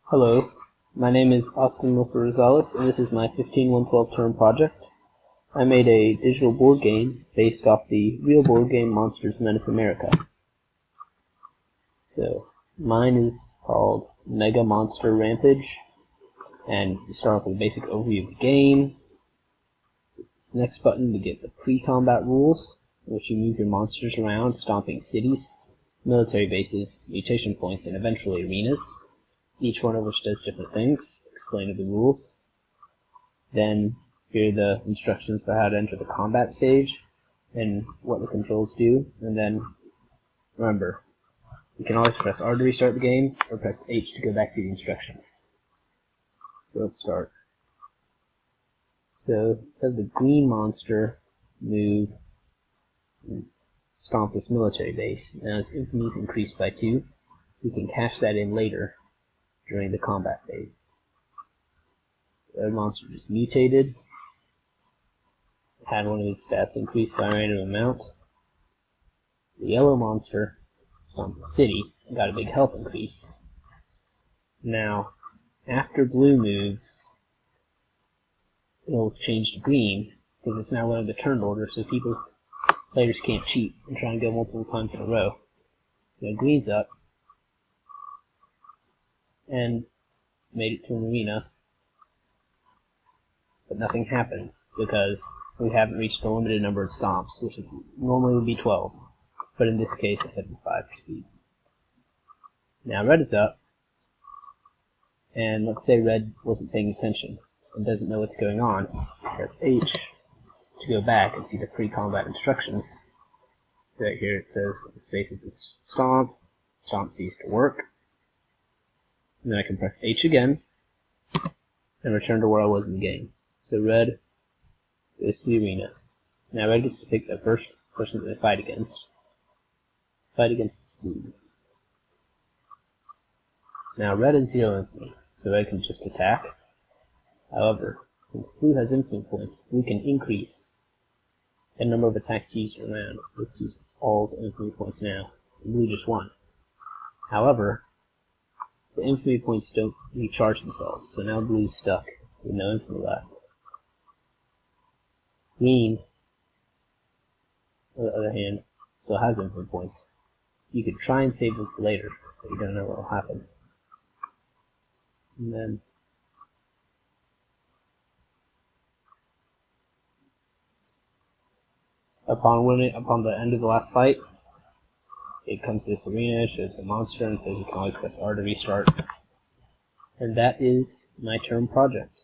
Hello, my name is Austin Milfer Rosales, and this is my 15112 term project. I made a digital board game based off the real board game Monsters Menace America. So, mine is called Mega Monster Rampage, and you start off with a basic overview of the game. This next button to get the pre-combat rules, in which you move your monsters around, stomping cities, military bases, mutation points, and eventually arenas, each one of which does different things, explain the rules. Then here are the instructions for how to enter the combat stage and what the controls do. And then remember, you can always press R to restart the game or press H to go back to the instructions. So let's start. So it says the green monster move and stomp this military base. Now as infamy is increased by 2, we can cash that in later during the combat phase. The red monster is mutated, had one of his stats increased by a random amount. The yellow monster stomped the city and got a big health increase. Now, after blue moves, it'll change to green because it's now running the turn order, so players can't cheat and try and go multiple times in a row. Now green's up and made it to an arena, but nothing happens because we haven't reached the limited number of stomps, which normally would be 12, but in this case I set it to 5 for speed. Now red is up, and let's say red wasn't paying attention and doesn't know what's going on. Press H to go back and see the pre-combat instructions. So right here it says with the space of its stomp ceased to work. And then I can press H again and return to where I was in the game. So red goes to the arena. Now red gets to pick the first person that they fight against. Let's fight against blue. Now red has 0 infamy, so red can just attack. However, since blue has infamy points, blue can increase the number of attacks used in a round. So let's use all the infamy points now. Blue just won. However, the infamy points don't recharge themselves, so now blue's stuck with no infamy left. Green, on the other hand, still has infamy points. You could try and save them for later, but you don't know what will happen. And then upon the end of the last fight, it comes to this arena, shows the monster, and says you can always press R to restart. And that is my term project.